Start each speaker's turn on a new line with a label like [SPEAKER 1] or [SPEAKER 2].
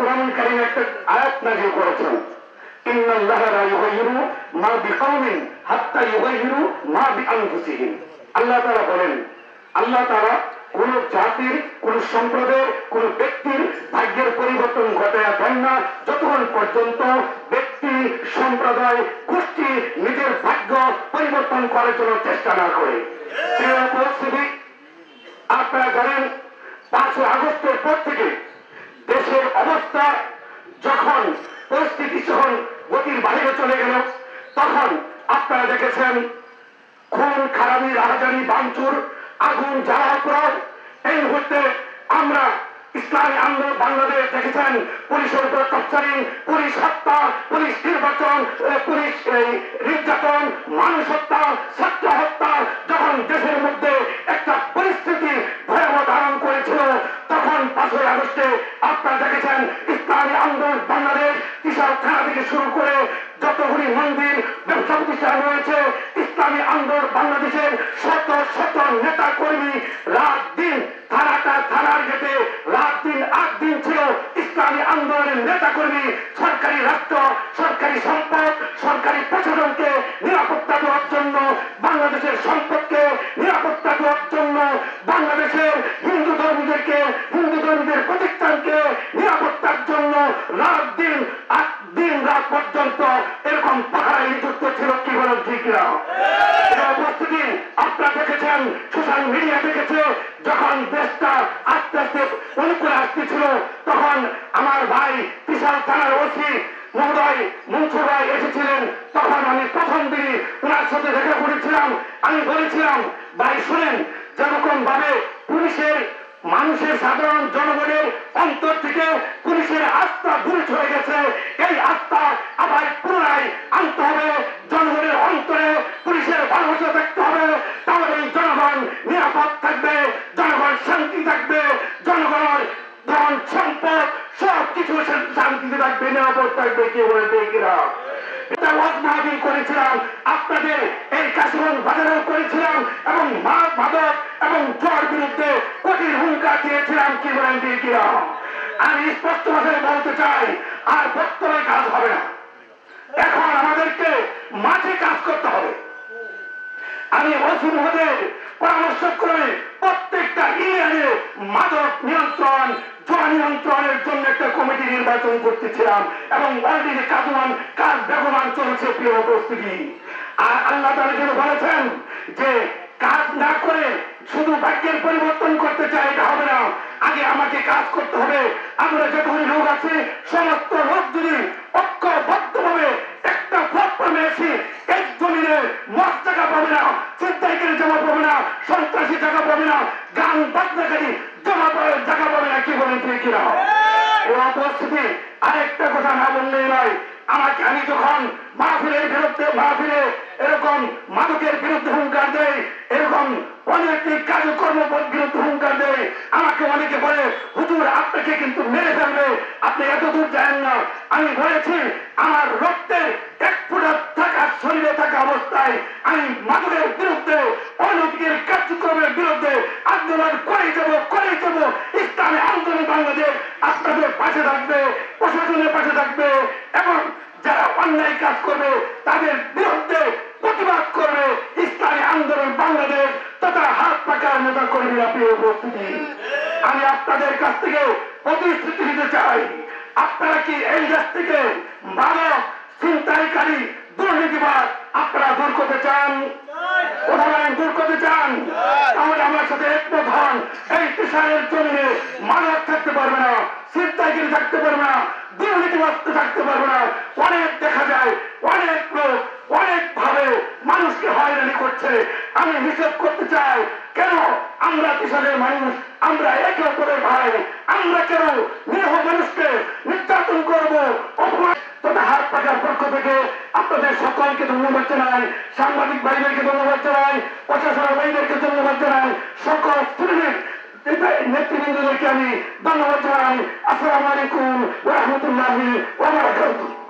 [SPEAKER 1] কোরআনুল কারীমে একটা আয়াত নাযিল করেছেন, ইন্নাল্লাহা লা ইউগাইয়িরু মা বিকাওমিন হাত্তা ইউগাইয়িরু মা বিআনফুসিহিম। আল্লাহ তাআলা বলেন, আল্লাহ তাআলা কোন জাতির, কোন সম্প্রদায়ের, কোন ব্যক্তির ভাগ্যের পরিবর্তন ঘটায়া দেন না যতক্ষণ পর্যন্ত ব্যক্তি, সম্প্রদায়, গোষ্ঠী নিজের ভাগ্য পরিবর্তন করার জন্য চেষ্টা না করে। আপনারা জানেন 5 আগস্টের পর থেকে দেশের অবস্থা যখন পরিস্থিতি যখন গতির বাইরে চলে গেল, তখন আপনারা দেখেছেন খুন খারাপি, রাহাজানি, ভাঙচুর, আগুন জ্বালা পোড়া। এই মুহূর্তে আমরা ইসলামী আন্দোলন বাংলাদেশ দেখেছেন পুলিশের উপর টর্চারিং, পুলিশ হত্যা, পুলিশ নির্বাচন, পুলিশ নির্যাতন, মানুষ হত্যা, ছাত্র হত্যা। যখন দেশের মধ্যে একটা পরিস্থিতি ভয়াবহ ধারণ করেছিল, তখন 5 আগস্টে আপনারা দেখেছেন ইসলামী আন্দোলন বাংলাদেশ বিশাল থানা থেকে শুরু করে যতগুলি মন্দির, ব্যবসা প্রতিষ্ঠান রয়েছে, ইসলামী আন্দোলন বাংলাদেশের শত শত নেতা কর্মী রাত দিন থানার গেটে রাত দিন 8 দিন ছিল ইসলামী আন্দোলনের নেতা কর্মী সরকারি রাষ্ট্র, সরকারি সম্পদ, সরকারি প্রশাসনকে নিরাপত্তা দেওয়ার জন্য, বাংলাদেশের সম্পদকে নিরাপত্তা দেওয়ার জন্য, বাংলাদেশের হিন্দু ধর্মীদের প্রতিষ্ঠানকে নিরাপত্তার জন্য রাত দিন 8 দিন রাত পর্যন্ত এরকম পাহারায় নিযুক্ত ছিল। কি বলেন ঠিক না? উপস্থিতি আপনারা দেখেছেন, সোশ্যাল মিডিয়া দেখেছে, যখন দেশটা আস্তে আস্তে অনুকূলে আসতেছিল, তখন আমার ভাই বিশাল থানার ওসি মহোদয় মনসুর ভাই এসেছিলেন। তখন আমি প্রথম দিনই ওনার সাথে দেখা করেছিলাম। আমি বলেছিলাম, ভাই শুনেন, যেরকম ভাবে পুলিশের মানুষের, সাধারণ জনগণের অন্তর থেকে পুলিশের আস্থা দূরে চলে গেছে, এই আস্থা আবার পুনরায় আনতে হবে। জনগণের অন্তরে পুলিশের ভালোবাসা থাকতে হবে, তাহলে জনগণ নিরাপদ থাকবে, জনগণ শান্তি থাকবে, জনগণ ধন সম্পদ সবকিছু শান্তিতে থাকবে, নিরাপদ থাকবে। কি বলে দেখরা এটা ওয়াজ মাহফিল করেছিলাম, আপনাদের এই কাশিগঞ্জ বাজারেও করেছিলাম, এবং মাদক এবং জোয়ার বিরুদ্ধে কঠিন হুঙ্কার দিয়েছিলাম। কি বলেন দেখরা? আমি স্পষ্ট ভাষায় বলতে চাই, আর বক্তব্যে কাজ হবে না, এখন আমাদেরকে মাঠে কাজ করতে হবে। আমি ওসি মহোদয়ের পরামর্শ করে প্রত্যেকটা ইউনিয়নে মাদক নিয়ন্ত্রণ, জোয়া নিয়ন্ত্রণের জন্য একটা কমিটি নির্বাচন করতেছিলাম, এবং অলরেডি কাজ বেগমান চলছে। প্রিয় উপস্থিতি, আর আল্লাহ তাআলা যেন বলেছেন যে কাজ না করে শুধু ভাগ্যের পরিবর্তন করতে চাই, এটা হবে না, আগে আমাকে কাজ করতে হবে। আমরা যতগুলি লোক আছি, সমস্ত লোক যদি ঐক্যবদ্ধভাবে একটা প্ল্যাটফর্মে এসে এক জমিনে মদ জায়গা পাবে না, ছিনতাইকারী জায়গা পাবে না, সন্ত্রাসী জায়গা পাবে না, গান বাজনাকারী জায়গা পাবে না। কি বলেন ঠিক কিনা? এই উপস্থিতি আরেকটা কথা না বললেই নয়, আমি যখন মাহফিলের মাহফিলে এরকম মাদকের বিরুদ্ধে হুঙ্কার দেয়, এরকম অনৈতিক কার্যকর্ম বিরুদ্ধে হুঙ্কার দেয়, আমাকে অনেকে বলে, হুজুর আপনাকে কিন্তু মেরে ফেলবে, আপনি এত দূর যান না। আমি বলেছি, আমার রক্তের 1 ফোঁটা থাকা শরীরে থাকা অবস্থায় আমি মাদকের বিরুদ্ধে, অনৈতিক কার্যক্রমের বিরুদ্ধে আন্দোলন করেই যাব। ইসলামী আন্দোলন বাংলাদেশ আপনাদের পাশে থাকবে, প্রশাসনের পাশে থাকবে, এবং যারা অন্যায় কাজ করবে তাদের বিরুদ্ধে প্রতিবাদ করবে ইসলামী আন্দোলন বাংলাদেশ তথা হাত পাকার নেতা কর্মীরা। প্রিয় উপস্থিতি, আমি আপনাদের কাছ থেকে প্রতিশ্রুতি দিতে চাই, আপনারা কি এই দেশ থেকে মাদক, ছিনতাইকারী, দুর্নীতিবাদ আপনারা দূর করতে চান? দূর করতে চান? তাহলে আমার সাথে একমত হন। এই কিষানের জমিনে মাদক থাকতে পারবে না, ছিনতাইকারী থাকতে পারবে না, দুর্নীতিবাদ থাকতে পারবে না। অনেক দেখা যায়, অনেক লোক অনেক ভাবে মানুষকে হয়রানি করছে। আমি হিসেব করতে চাই, কেন আমরা কিষানের মানুষ, আমরা একে অপরের ভাই, আমরা কেন নিরীহ মানুষকে নির্যাতন করবো, অপমান? তবে হাত পাকার পক্ষ থেকে আপনাদের সকলকে ধন্যবাদ জানাই, সাংবাদিক ভাইদেরকে ধন্যবাদ জানাই, প্রশাসনের ভাইদেরকে ধন্যবাদ জানাই, সকল শ্রেণীর নেতৃবৃন্দদেরকে আমি ধন্যবাদ জানাই। আসসালামু আলাইকুম ওয়া রাহমাতুল্লাহি ওয়া বারাকাতুহু।